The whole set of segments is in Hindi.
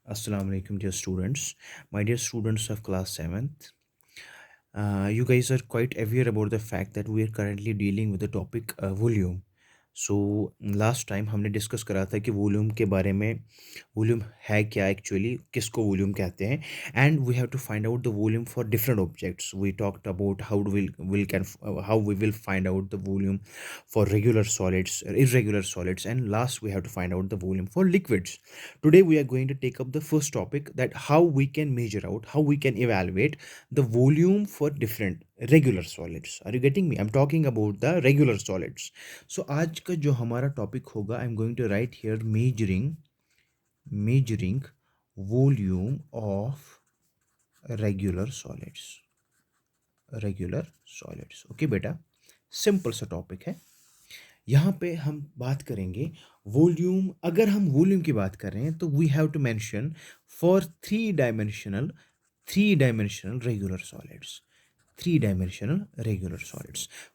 Assalamu alaikum, dear students. My dear students of class 7th, you guys are quite aware about the fact that we are currently dealing with the topic volume. So last time हमने डिस्कस करा था कि वॉल्यूम के बारे में वॉल्यूम है क्या एक्चुअली किसको वॉल्यूम कहते हैं and we have to find out the volume for different objects we talked about how we will find out the volume for regular solids irregular solids and last we have to find out the volume for liquids. Today we are going to take up the first topic, that how we can measure out, how we can evaluate the volume for different regular solids. Are you getting me? I'm talking about the regular solids. So आज का जो हमारा टॉपिक होगा, I am going to write here measuring volume of regular solids. Okay बेटा, सिंपल सा टॉपिक है. यहाँ पे हम बात करेंगे वॉल्यूम. अगर हम वॉल्यूम की बात कर रहे हैं तो we have to mention for three dimensional regular solids.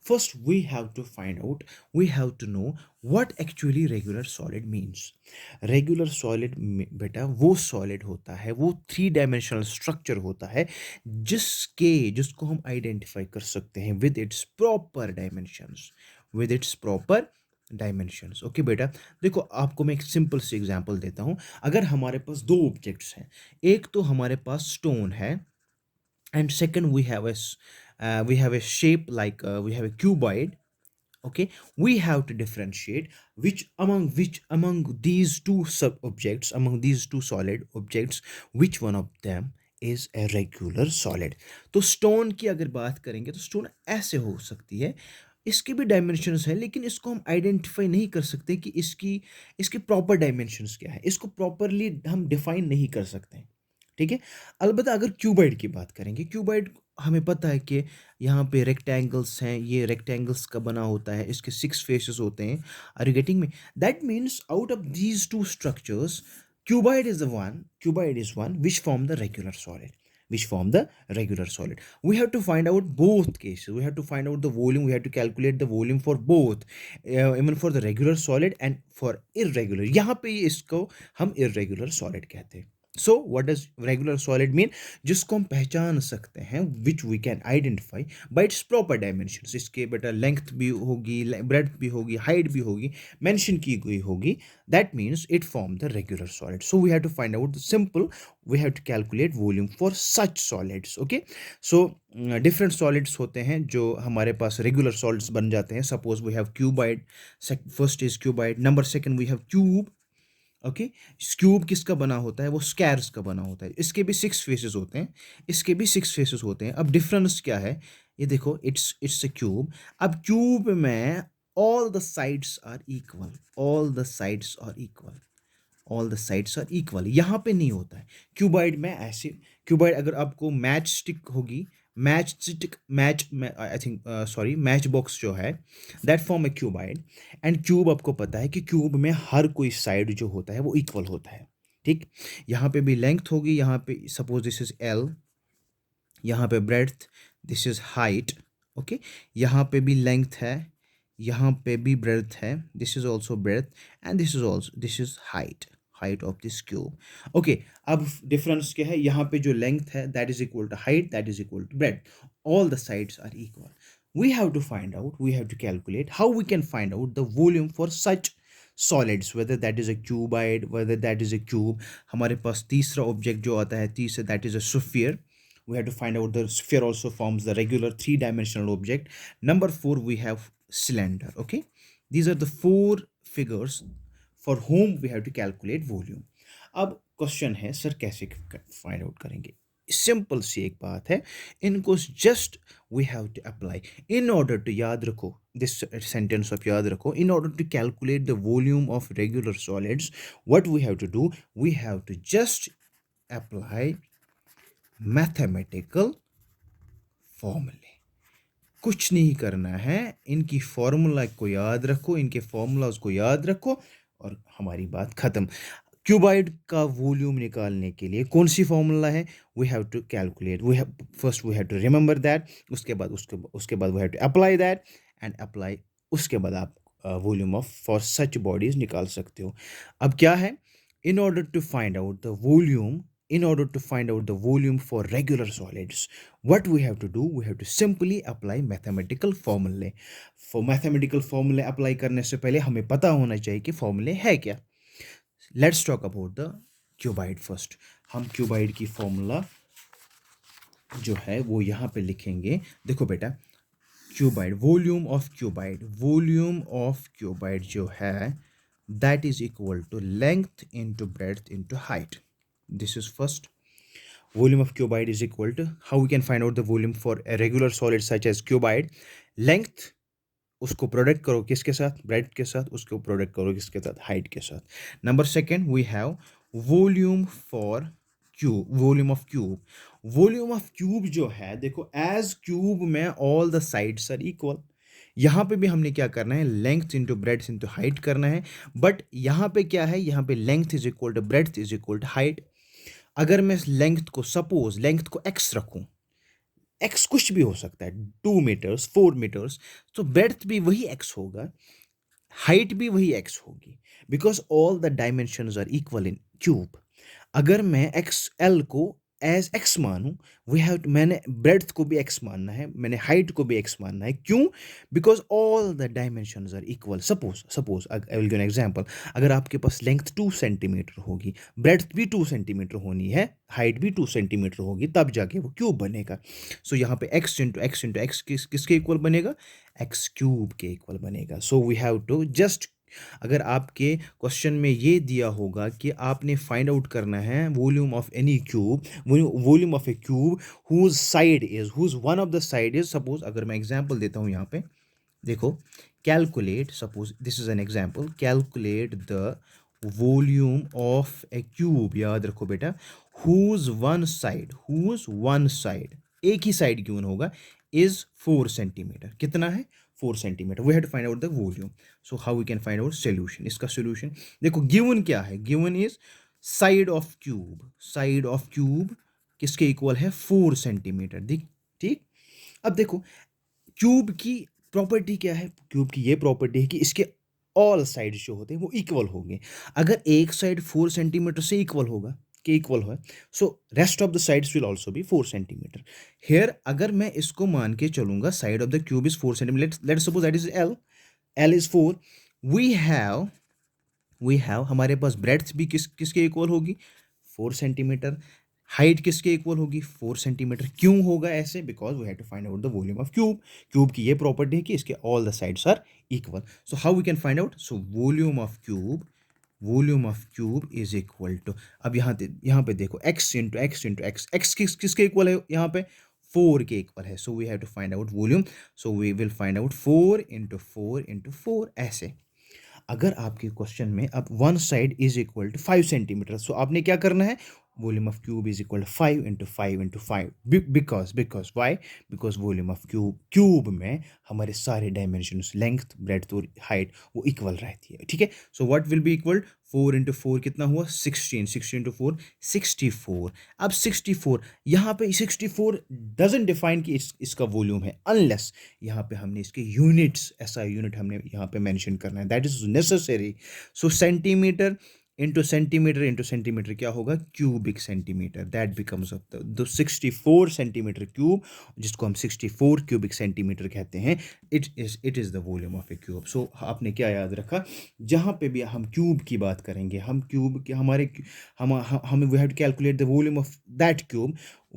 First we have to find out, we have to know what actually regular solid means. Regular solid बेटा वो सॉलिड होता है, वो थ्री डायमेंशनल स्ट्रक्चर होता है जिसको हम आइडेंटिफाई कर सकते हैं with its proper dimensions. Okay बेटा, देखो आपको मैं एक सिंपल सी एग्जांपल देता हूँ. अगर हमारे पास दो ऑब्जेक्ट्स हैं, एक तो हमारे पास स्टोन है and second we have a shape like we have a cuboid. Okay, we have to differentiate which among these two sub objects, among these two solid objects, which one of them is a regular solid. तो स्टोन की अगर बात करेंगे तो स्टोन ऐसे हो सकती है, इसके भी डायमेंशंस है लेकिन इसको हम आइडेंटिफाई नहीं कर सकते कि इसके प्रॉपर डायमेंशंस क्या है, इसको प्रॉपरली हम डिफाइन नहीं कर सकते. ठीक है. अलबत्ता अगर क्यूबॉइड की बात करेंगे, क्यूबॉइड हमें पता है कि यहाँ पे रेक्टेंगल्स हैं, ये रेक्टेंगल्स का बना होता है, इसके 6 फेसेस होते हैं. Are you getting me? That means out of these two structures, cuboid is one which form the regular solid. We have to find out both cases. We have to find out the volume. We have to calculate the volume for both, even for the regular solid and for irregular. यहाँ पे इसको हम irregular solid कहते हैं. So what does regular solid mean? जिसको हम पहचान सकते हैं, which we can identify by its proper dimensions. इसके बेटा लेंथ भी होगी, ब्रेड्थ भी होगी, हाइट भी होगी, मेंशन की गई होगी. That means it form the regular solid. So we have to find out the simple, we have to calculate volume for such solids. Okay, so different solids होते हैं जो हमारे पास रेगुलर सॉलिड्स बन जाते हैं. Suppose we have cuboid. First is cuboid. Number second we have cube. Okay, cube किसका बना होता है? वो स्क्वायर्स का बना होता है. इसके भी 6 फेसेस होते हैं, इसके भी 6 फेसेस होते हैं. अब डिफरेंस क्या है? ये देखो, इट्स अ क्यूब. अब क्यूब में all the sides are equal, यहाँ पे नहीं होता है. क्यूबाइड में ऐसे, क्यूबाइड अगर आपको मैच स्टिक होगी, मैच बॉक्स जो है, that form A cuboid. And cube आपको पता है कि क्यूब में हर कोई साइड जो होता है वो इक्वल होता है. ठीक, यहाँ पे भी लेंथ होगी, यहाँ पे सपोज दिस इज एल, यहाँ पे breadth, this is height. Okay, यहाँ पे भी लेंथ है, यहाँ पे भी ब्रेड्थ है, this is also breadth, and this is height of this cube. Okay, अब डिफरेंस क्या है? यहाँ पे जो लेंथ है that is equal to height, that is equal to breadth. All the sides are equal. we have to find out, we have to calculate how we can find out the volume for such solids, whether that is a cuboid, whether that is a cube. हमारे पास तीसरा ऑब्जेक्ट जो आता है, तीसरा, that is a sphere. We have to find out the sphere also forms the regular three-dimensional object. Number 4 we have cylinder. Okay, these are the 4 figures for whom we have to calculate volume. अब क्वेश्चन है, सर कैसे फाइंड आउट करेंगे? सिंपल सी एक बात है, इनको just we have to apply. In order to, याद रखो दिस सेंटेंस ऑफ, याद रखो, in order to calculate the volume of regular solids, what we have to do, we have to just apply mathematical फॉर्मूले. कुछ नहीं करना है, इनकी फॉर्मूला को याद रखो, इनके फॉर्मूलाज को याद रखो और हमारी बात खत्म. क्यूबाइड का वॉल्यूम निकालने के लिए कौन सी फॉर्मूला है? We have to calculate, we have to remember that. उसके बाद we have to apply that and apply. उसके बाद आप volume of for such bodies निकाल सकते हो. अब क्या है, in order to find out the volume, in order to find out the volume for regular solids, what we have to do, we have to simply apply mathematical formulae. For mathematical formulae apply करने से पहले हमें पता होना चाहिए कि formulae है क्या. Let's talk about the cuboid first. हम cuboid की formula जो है वो यहाँ पे लिखेंगे. देखो बेटा, cuboid, volume of cuboid, volume of cuboid जो है that is equal to length into breadth into height. This is first. Volume of cuboid is equal to, how we can find out the volume for a regular solid such as cuboid, length उसको प्रोडक्ट करो किसके साथ, ब्रेड के साथ, उसको प्रोडक्ट करो किसके साथ, हाइट के साथ. Number second we have volume for cube, volume of cube. Volume of cube जो है, देखो एज क्यूब में all the sides are equal. यहाँ पे भी हमने क्या करना है, length into breadth into height करना है. बट यहाँ पे क्या है, यहाँ पे length is equal to breadth is equal to height. अगर मैं लेंथ को, सपोज लेंथ को एक्स रखूँ, एक्स कुछ भी हो सकता है, 2 मीटर्स 4 मीटर्स, तो ब्रेड्थ भी वही एक्स होगा, हाइट भी वही एक्स होगी, because all the dimensions are equal in cube. अगर मैं एक्स एल को एज एक्स मानूं, वी हैव, मैंने ब्रेड्थ को भी एक्स मानना है, मैंने हाइट को भी एक्स मानना है. क्यों? Because all the dimensions are equal. Suppose I will give an example. अगर आपके पास लेंथ 2 सेंटीमीटर होगी, ब्रेड्थ भी 2 सेंटीमीटर होनी है, हाइट भी 2 सेंटीमीटर होगी, तब जाके वो क्यूब बनेगा. सो यहाँ पे x into x into x किसके इक्वल बनेगा, एक्स क्यूब के इक्वल बनेगा. So we have to just, अगर आपके क्वेश्चन में ये दिया होगा कि आपने फाइंड आउट करना है volume of any cube, volume of a cube whose side is, whose one of the side is, suppose अगर मैं एग्जांपल देता हूँ यहाँ पे, देखो, calculate, suppose this is an example, calculate the volume of a cube. याद रखो बेटा, whose one side, whose one side, एक ही साइड क्यों होगा, इज 4 सेंटीमीटर. कितना है, 4 centimetre. We have to find out the volume. So how we can find out solution. इसका सोल्यूशन देखो, गिवन क्या है, given is side of cube, side of cube किसके इक्वल है, 4 सेंटीमीटर. ठीक. अब देखो, क्यूब की प्रॉपर्टी क्या है, क्यूब की ये प्रॉपर्टी है कि इसके ऑल साइड्स जो होते हैं वो इक्वल होंगे. अगर एक साइड 4 सेंटीमीटर से इक्वल होगा, के इक्वल है, so rest of the sides will also be 4 centimetre. Here अगर मैं इसको मान के चलूंगा, side of the cube is 4 centimetre, let's suppose that is L, L is 4. We have हमारे पास ब्रेड्थ भी किसके इक्वल होगी, 4 सेंटीमीटर. हाइट किसके इक्वल होगी, 4 सेंटीमीटर. क्यों होगा ऐसे, because we have to find out the volume of cube. Cube की ये प्रॉपर्टी है कि इसके all the sides are equal. So how we can find out, so volume of cube, volume of cube is equal to, अब यहाँ पे देखो, x into x into x, x किसके इक्वल है, यहाँ पे 4 के इक्वल है. So we have to find out volume. So we will find out 4 into 4 into 4 ऐसे. अगर आपके क्वेश्चन में अब one side is equal to 5 centimetre, so आपने क्या करना है, volume of cube is equal to 5 into 5 into 5. Because why, because volume of cube में हमारे सारे डायमेंशंस, लेंथ ब्रेड्थ और हाइट वो इक्वल रहती है. ठीक है. So what will be equal, 4 into 4 कितना हुआ, 16, 16 इंटू 4 64. अब 64, यहाँ पे 64 डजंट डिफाइन कि इसका वॉल्यूम है, अनलेस यहाँ पे हमने इसके यूनिट्स, ऐसा यूनिट हमने यहाँ पे मेंशन करना है, that is necessary. So centimetre into centimetre क्या होगा, cubic centimetre. That becomes of the 64 centimetre cube, जिसको हम 64 क्यूबिक सेंटीमीटर कहते हैं. It is the volume of a cube. So आपने क्या याद रखा, जहाँ पे भी हम क्यूब की बात करेंगे, हम क्यूब के हम we have to calculate the volume of that cube,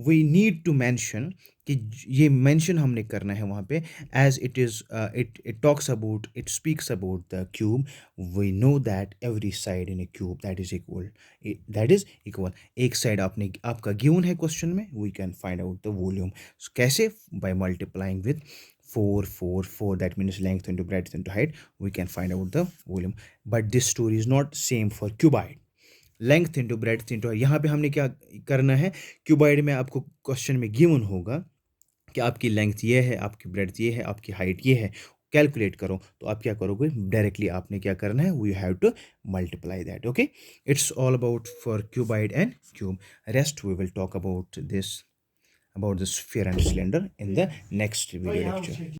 we need to mention कि ये मेंशन हमने करना है वहाँ पे, as it is it talks about, it speaks about the cube. We know that every side in a cube that is equal. एक साइड आपका गिवन है क्वेश्चन में, we can find out the volume. कैसे, by multiplying with 4 4 4, that means length into breadth into height, we can find out the volume. But this story is not same for cuboid. Length into breadth into, यहाँ पे हमने क्या करना है, क्यूबॉइड में आपको क्वेश्चन में गिवन होगा कि आपकी लेंथ ये है, आपकी ब्रेड्थ ये है, आपकी हाइट ये है, कैलकुलेट करो. तो आप क्या करोगे, डायरेक्टली आपने क्या करना है, we have to multiply that. Okay, it's all about for cuboid and cube. Rest we will talk about this sphere and cylinder in the next video lecture.